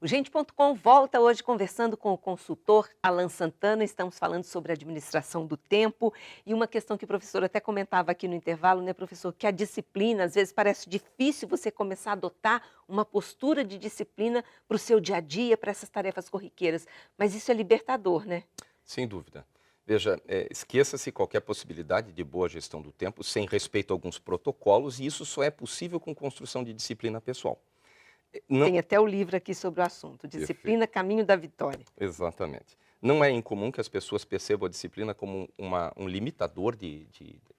O Gente.com volta hoje conversando com o consultor Alan Santana. Estamos falando sobre administração do tempo e uma questão que o professor até comentava aqui no intervalo, né, professor? Que a disciplina, às vezes, parece difícil você começar a adotar uma postura de disciplina para o seu dia a dia, para essas tarefas corriqueiras. Mas isso é libertador, né? Sem dúvida. Veja, esqueça-se qualquer possibilidade de boa gestão do tempo sem respeito a alguns protocolos, e isso só é possível com construção de disciplina pessoal. Não, Tem até o livro aqui sobre o assunto, perfeito, Disciplina, Caminho da Vitória. exatamente. Não é incomum que as pessoas percebam a disciplina como um limitador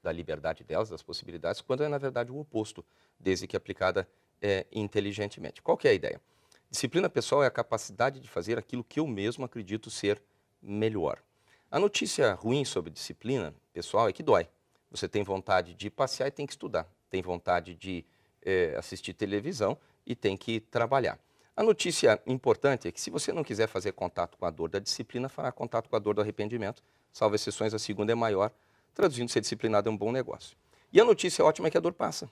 da liberdade delas, das possibilidades, quando é, na verdade, o oposto, desde que aplicada inteligentemente. Qual que é a ideia? Disciplina pessoal é a capacidade de fazer aquilo que eu mesmo acredito ser melhor. A notícia ruim sobre disciplina pessoal é que dói. Você tem vontade de passear e tem que estudar. Tem vontade de assistir televisão e tem que trabalhar. A notícia importante é que se você não quiser fazer contato com a dor da disciplina, fará contato com a dor do arrependimento. Salvo exceções, a segunda é maior. Traduzindo, ser disciplinado é um bom negócio. E a notícia ótima é que a dor passa.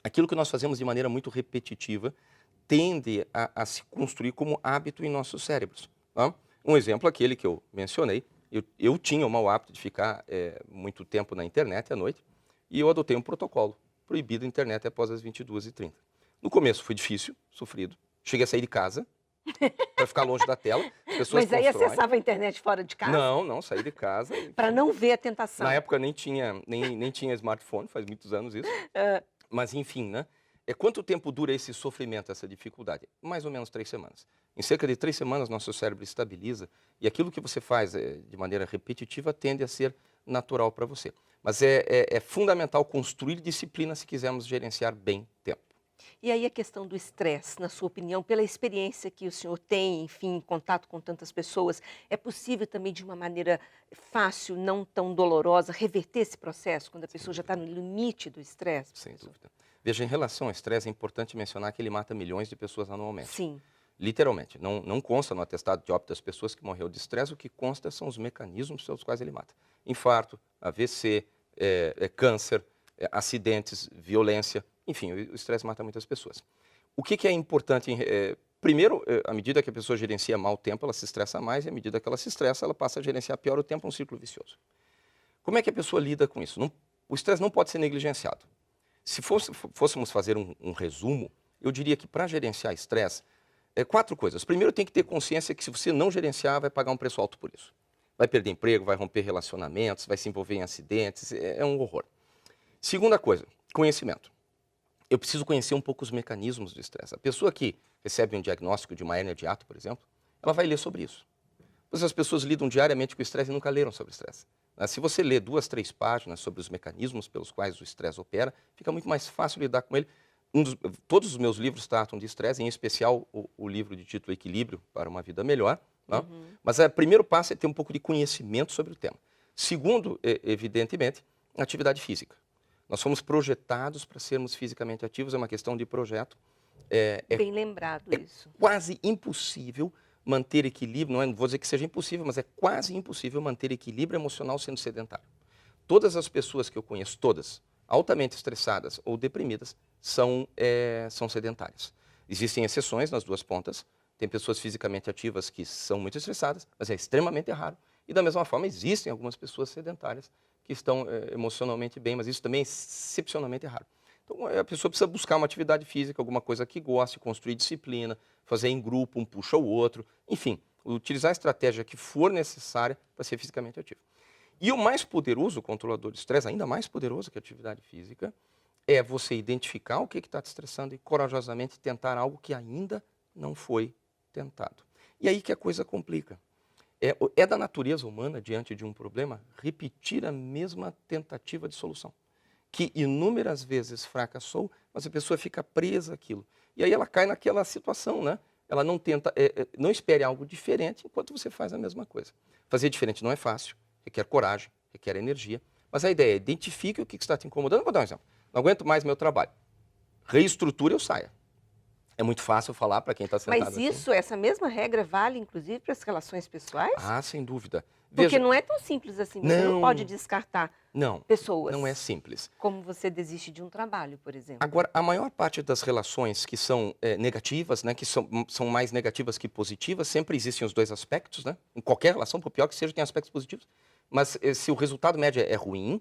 Aquilo que nós fazemos de maneira muito repetitiva tende a se construir como hábito em nossos cérebros. Tá? Um exemplo, aquele que eu mencionei, eu tinha o mau hábito de ficar muito tempo na internet à noite e eu adotei um protocolo, proibido a internet após as 22h30. No começo foi difícil, sofrido, cheguei a sair de casa para ficar longe da tela, as pessoas Mas aí constroem. acessava a internet fora de casa Não, saí de casa. para não ver a Na tentação. época nem tinha smartphone, faz muitos anos isso. Mas enfim, né? Quanto tempo dura esse sofrimento, essa dificuldade? Mais ou menos 3 semanas. Em cerca de 3 semanas, nosso cérebro estabiliza e aquilo que você faz de maneira repetitiva tende a ser natural para você. Mas é fundamental construir disciplina se quisermos gerenciar bem tempo. E aí a questão do estresse, na sua opinião, pela experiência que o senhor tem, enfim, em contato com tantas pessoas, é possível também de uma maneira fácil, não tão dolorosa, reverter esse processo quando a pessoa já está no limite do estresse, Sem professor? dúvida. Veja, em relação ao estresse, é importante mencionar que ele mata milhões de pessoas anualmente. Sim. Literalmente. Não consta no atestado de óbito das pessoas que morreu de estresse, o que consta são os mecanismos pelos quais ele mata. Infarto, AVC, câncer, acidentes, violência, enfim, o estresse mata muitas pessoas. O que é importante? Primeiro, à medida que a pessoa gerencia mal o tempo, ela se estressa mais, e à medida que ela se estressa, ela passa a gerenciar pior o tempo, é um ciclo vicioso. Como é que a pessoa lida com isso? O estresse não pode ser negligenciado. Se fôssemos fazer um resumo, eu diria que para gerenciar estresse, 4 coisas. Primeiro, tem que ter consciência que se você não gerenciar, vai pagar um preço alto por isso. Vai perder emprego, vai romper relacionamentos, vai se envolver em acidentes, é um horror. Segunda coisa, conhecimento. Eu preciso conhecer um pouco os mecanismos do estresse. A pessoa que recebe um diagnóstico de uma hérnia de hiato, por exemplo, ela vai ler sobre isso. Pois as pessoas lidam diariamente com o estresse e nunca leram sobre estresse. Se você lê 2, 3 páginas sobre os mecanismos pelos quais o estresse opera, fica muito mais fácil lidar com ele. Todos os meus livros tratam de estresse, em especial o livro de título Equilíbrio para uma Vida Melhor. Né? Mas o primeiro passo é ter um pouco de conhecimento sobre o tema. Segundo, evidentemente, a atividade física. Nós somos projetados para sermos fisicamente ativos, é uma questão de projeto. Bem lembrado isso. Quase impossível manter equilíbrio, não vou dizer que seja impossível, mas é quase impossível manter equilíbrio emocional sendo sedentário. Todas as pessoas que eu conheço, todas, altamente estressadas ou deprimidas, são sedentárias. Existem exceções nas duas pontas, tem pessoas fisicamente ativas que são muito estressadas, mas é extremamente raro. E da mesma forma, existem algumas pessoas sedentárias que estão emocionalmente bem, mas isso também é excepcionalmente raro. Então, a pessoa precisa buscar uma atividade física, alguma coisa que goste, construir disciplina, fazer em grupo, um puxa o outro, enfim, utilizar a estratégia que for necessária para ser fisicamente ativo. E o mais poderoso controlador de estresse, ainda mais poderoso que a atividade física, é você identificar o que está te estressando e corajosamente tentar algo que ainda não foi tentado. E aí que a coisa complica. É da natureza humana, diante de um problema, repetir a mesma tentativa de solução, que inúmeras vezes fracassou, mas a pessoa fica presa àquilo. E aí ela cai naquela situação, né? Ela não tenta, não espere algo diferente enquanto você faz a mesma coisa. Fazer diferente não é fácil, requer coragem, requer energia, mas a ideia é identifique o que está te incomodando. Vou dar um exemplo. Não aguento mais meu trabalho. Reestrutura, eu saia. É muito fácil falar para quem está sentado Mas aqui. isso, essa mesma regra vale, inclusive, para as relações pessoais? Sem dúvida. Porque não é tão simples assim, você não pode descartar pessoas. Não é simples. Como você desiste de um trabalho, por exemplo. Agora, a maior parte das relações que são negativas, né, que são mais negativas que positivas, sempre existem os dois aspectos, né? Em qualquer relação, por pior que seja, tem aspectos positivos. Mas se o resultado médio é ruim,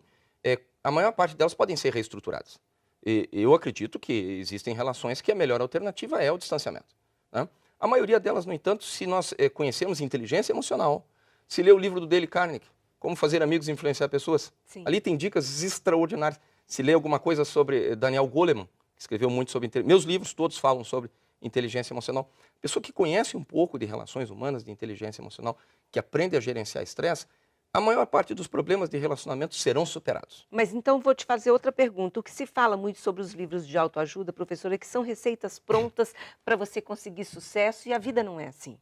a maior parte delas podem ser reestruturadas. E eu acredito que existem relações que a melhor alternativa é o distanciamento, né? A maioria delas, no entanto, se nós conhecermos inteligência emocional, se ler o livro do Dale Carnegie, Como Fazer Amigos e Influenciar Pessoas, Sim. Ali tem dicas extraordinárias. Se ler alguma coisa sobre Daniel Goleman, que escreveu muito sobre inteligência, meus livros todos falam sobre inteligência emocional. Pessoa que conhece um pouco de relações humanas, de inteligência emocional, que aprende a gerenciar estresse, a maior parte dos problemas de relacionamento serão superados. Mas então vou te fazer outra pergunta. O que se fala muito sobre os livros de autoajuda, professora, é que são receitas prontas para você conseguir sucesso e a vida não é assim.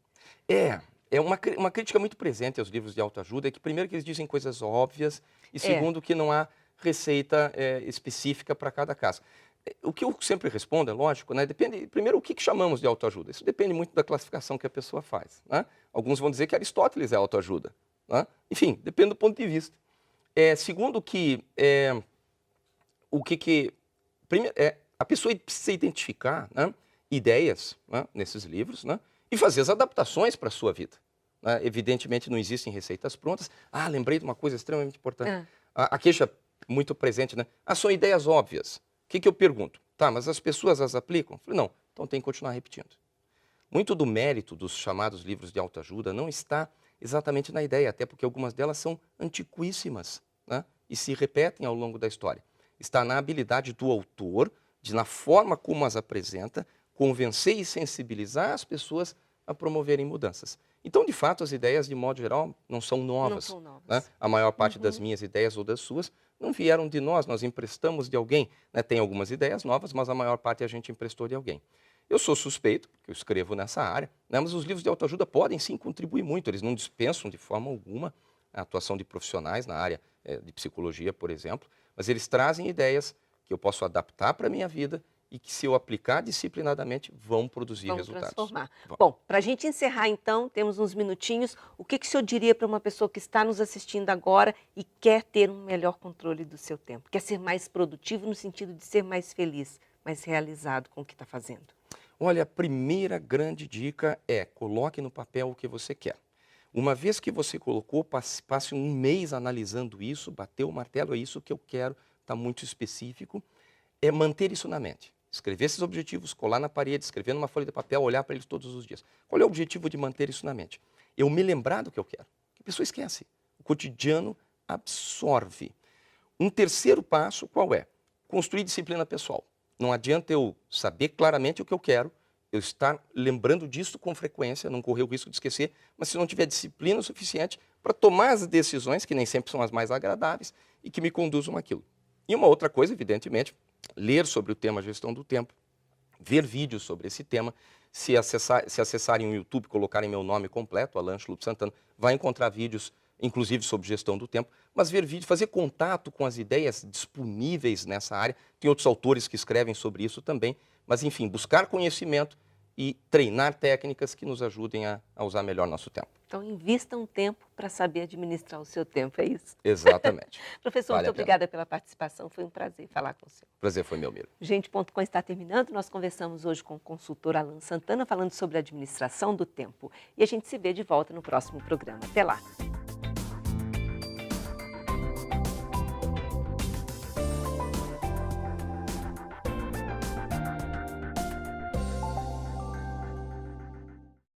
É uma crítica muito presente aos livros de autoajuda, é que primeiro que eles dizem coisas óbvias e segundo que não há receita específica para cada caso. O que eu sempre respondo, é lógico, né? Depende, primeiro, o que chamamos de autoajuda? Isso depende muito da classificação que a pessoa faz, né? Alguns vão dizer que Aristóteles é autoajuda, né? Enfim, depende do ponto de vista. Segundo primeiro, a pessoa precisa identificar, né, ideias, né, nesses livros, né, e fazer as adaptações para a sua vida, né? Evidentemente não existem receitas prontas. Lembrei de uma coisa extremamente importante. A queixa muito presente, né? São ideias óbvias. O que eu pergunto? Tá, mas as pessoas as aplicam? Eu falei, não, então tem que continuar repetindo. Muito do mérito dos chamados livros de autoajuda não está exatamente na ideia, até porque algumas delas são antiquíssimas, né? E se repetem ao longo da história. Está na habilidade do autor, na forma como as apresenta, convencer e sensibilizar as pessoas a promoverem mudanças. Então, de fato, as ideias, de modo geral, não são novas. Não são novas. Né? A maior parte das minhas ideias ou das suas não vieram de nós emprestamos de alguém, né? Tem algumas ideias novas, mas a maior parte a gente emprestou de alguém. Eu sou suspeito, porque eu escrevo nessa área, né? Mas os livros de autoajuda podem sim contribuir muito, eles não dispensam de forma alguma a atuação de profissionais na área de psicologia, por exemplo, mas eles trazem ideias que eu posso adaptar para a minha vida e que, se eu aplicar disciplinadamente, vão produzir resultados. Transformar. Bom, para a gente encerrar, então, temos uns minutinhos. O que o senhor diria para uma pessoa que está nos assistindo agora e quer ter um melhor controle do seu tempo? Quer ser mais produtivo no sentido de ser mais feliz, mais realizado com o que está fazendo? Olha, a primeira grande dica é: coloque no papel o que você quer. Uma vez que você colocou, passe um mês analisando isso, bateu o martelo, é isso que eu quero, está muito específico. É manter isso na mente. Escrever esses objetivos, colar na parede, escrever numa folha de papel, olhar para eles todos os dias. Qual é o objetivo de manter isso na mente? Eu me lembrar do que eu quero. A pessoa esquece. O cotidiano absorve. Um terceiro passo, qual é? Construir disciplina pessoal. Não adianta eu saber claramente o que eu quero, eu estar lembrando disso com frequência, não correr o risco de esquecer, mas se não tiver disciplina suficiente para tomar as decisões, que nem sempre são as mais agradáveis, e que me conduzam àquilo. E uma outra coisa, evidentemente, ler sobre o tema gestão do tempo, ver vídeos sobre esse tema. Se acessarem o YouTube, colocarem meu nome completo, Alan Schlup Santana, vai encontrar vídeos, inclusive sobre gestão do tempo, mas ver vídeos, fazer contato com as ideias disponíveis nessa área. Tem outros autores que escrevem sobre isso também, mas enfim, buscar conhecimento e treinar técnicas que nos ajudem a usar melhor nosso tempo. Então, invista um tempo para saber administrar o seu tempo, é isso? Exatamente. Professor, muito obrigada pela participação, foi um prazer falar com o senhor. Prazer foi meu, Miro. Gente.com está terminando, nós conversamos hoje com o consultor Alan Santana, falando sobre a administração do tempo. E a gente se vê de volta no próximo programa. Até lá!